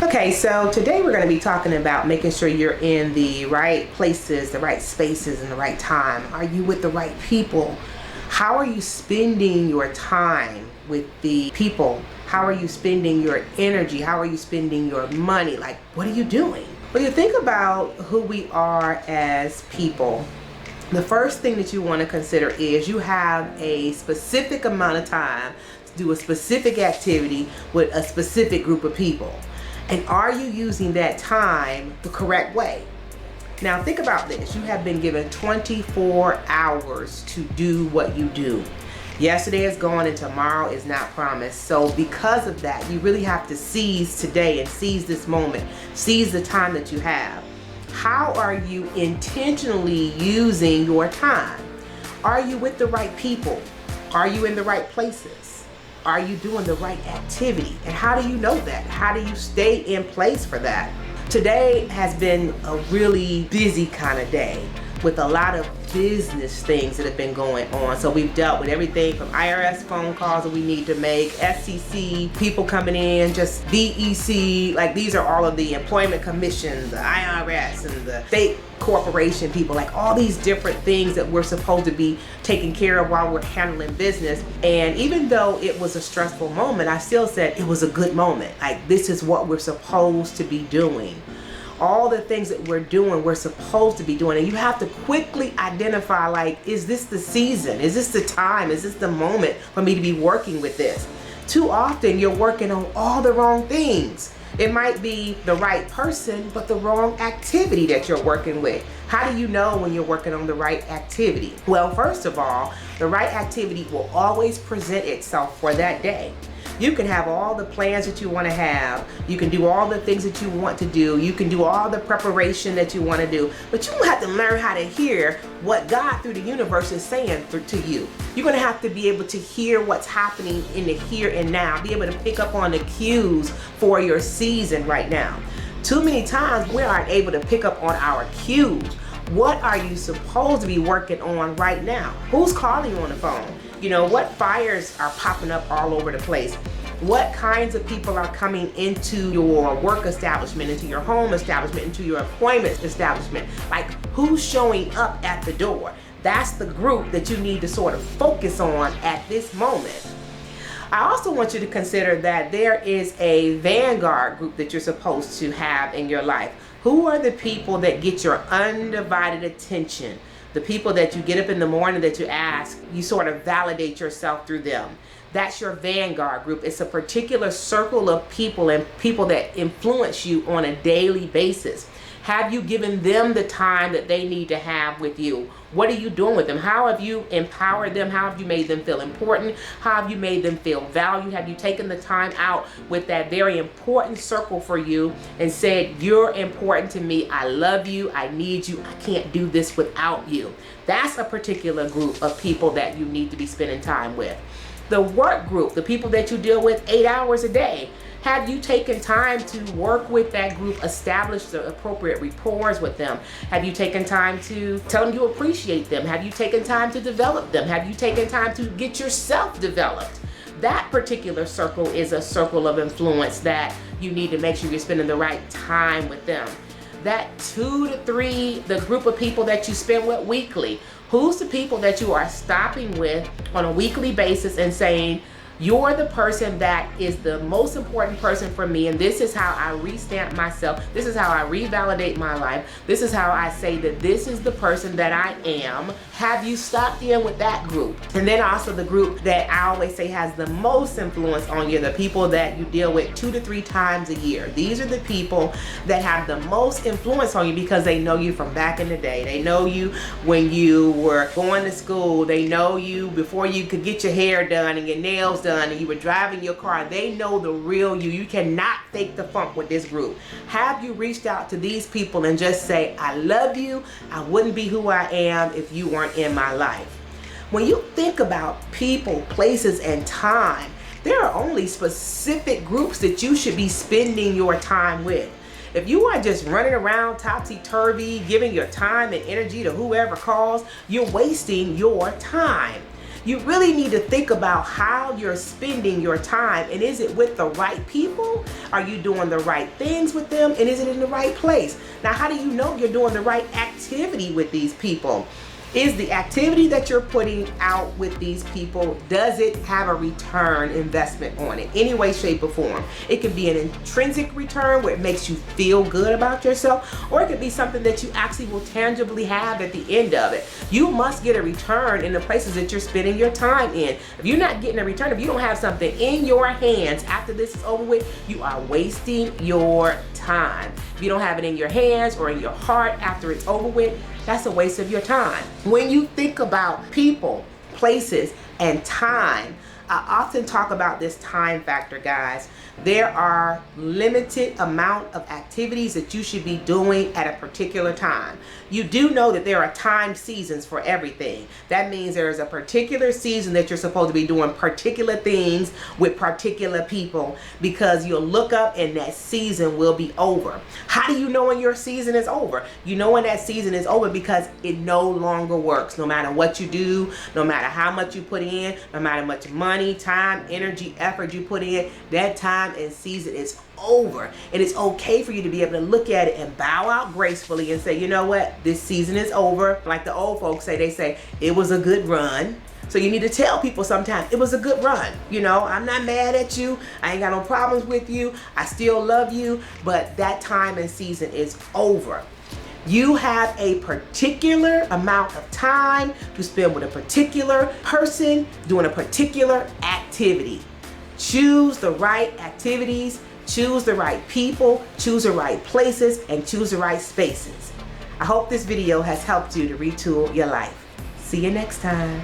Okay, so today we're going to be talking about making sure you're in the right places, the right spaces, and the right time. Are you with the right people? How are you spending your time with the people? How are you spending your energy? How are you spending your money? Like, what are you doing? When you think about who we are as people, the first thing that you want to consider is you have a specific amount of time to do a specific activity with a specific group of people. And are you using that time the correct way? Now think about this. You have been given 24 hours to do what you do. Yesterday is gone and tomorrow is not promised. So because of that, you really have to seize today and seize this moment. Seize the time that you have. How are you intentionally using your time? Are you with the right people? Are you in the right places? Are you doing the right activity? And how do you know that? How do you stay in place for that? Today has been a really busy kind of day with a lot of business things that have been going on. So we've dealt with everything from IRS phone calls that we need to make, SEC, people coming in, just DEC, like these are all of the employment commissions, the IRS and the state corporation people, like all these different things that we're supposed to be taking care of while we're handling business. And even though it was a stressful moment, I still said it was a good moment. Like, this is what we're supposed to be doing. All the things that we're doing, we're supposed to be doing. And you have to quickly identify, like, is this the season? Is this the time? Is this the moment for me to be working with this? Too often you're working on all the wrong things. It might be the right person, but the wrong activity that you're working with. How do you know when you're working on the right activity? Well, first of all, the right activity will always present itself for that day. You can have all the plans that you want to have. You can do all the things that you want to do. You can do all the preparation that you want to do. But you have to learn how to hear what God through the universe is saying to you. You're going to have to be able to hear what's happening in the here and now. Be able to pick up on the cues for your season right now. Too many times we aren't able to pick up on our cues. What are you supposed to be working on right now? Who's calling you on the phone? You know, what fires are popping up all over the place? What kinds of people are coming into your work establishment, into your home establishment, into your employment establishment? Like, who's showing up at the door? That's the group that you need to sort of focus on at this moment. I also want you to consider that there is a Vanguard group that you're supposed to have in your life. Who are the people that get your undivided attention? The people that you get up in the morning that you ask, you sort of validate yourself through them. That's your Vanguard group. It's a particular circle of people and people that influence you on a daily basis. Have you given them the time that they need to have with you? What are you doing with them? How have you empowered them? How have you made them feel important? How have you made them feel valued? Have you taken the time out with that very important circle for you and said, you're important to me, I love you, I need you, I can't do this without you? That's a particular group of people that you need to be spending time with. The work group, the people that you deal with 8 hours a day. Have you taken time to work with that group, establish the appropriate rapport with them? Have you taken time to tell them you appreciate them? Have you taken time to develop them? Have you taken time to get yourself developed? That particular circle is a circle of influence that you need to make sure you're spending the right time with them. That 2 to 3, the group of people that you spend with weekly. Who's the people that you are stopping with on a weekly basis and saying, you're the person that is the most important person for me, and this is how I restamp myself. This is how I revalidate my life. This is how I say that this is the person that I am. Have you stopped in with that group? And then also the group that I always say has the most influence on you, the people that you deal with 2 to 3 times a year. These are the people that have the most influence on you because they know you from back in the day. They know you when you were going to school. They know you before you could get your hair done and your nails done and you were driving your car. They know the real you. You cannot fake the funk with this group. Have you reached out to these people and just say, I love you. I wouldn't be who I am if you weren't in my life. When you think about people, places, and time, there are only specific groups that you should be spending your time with. If you are just running around topsy-turvy, giving your time and energy to whoever calls, you're wasting your time. You really need to think about how you're spending your time, and is it with the right people? Are you doing the right things with them? And is it in the right place? Now, how do you know you're doing the right activity with these people? Is the activity that you're putting out with these people, does it have a return investment on it? Any way, shape, or form. It could be an intrinsic return where it makes you feel good about yourself, or it could be something that you actually will tangibly have at the end of it. You must get a return in the places that you're spending your time in. If you're not getting a return, if you don't have something in your hands after this is over with, you are wasting your time. If you don't have it in your hands or in your heart after it's over with, that's a waste of your time. When you think about people, places, and time, I often talk about this time factor, guys. There are limited amount of activities that you should be doing at a particular time. You do know that there are timed seasons for everything. That means there is a particular season that you're supposed to be doing particular things with particular people, because you'll look up and that season will be over. How do you know when your season is over? You know when that season is over because it no longer works. No matter what you do, no matter how much you put in, no matter how much money, time, energy, effort you put in, that time and season is over. And it's okay for you to be able to look at it and bow out gracefully and say, you know what, this season is over. Like the old folks say, they say, it was a good run. So you need to tell people sometimes, it was a good run. You know, I'm not mad at you. I ain't got no problems with you. I still love you, but that time and season is over. You have a particular amount of time to spend with a particular person doing a particular activity. Choose the right activities, choose the right people, choose the right places, and choose the right spaces. I hope this video has helped you to retool your life. See you next time.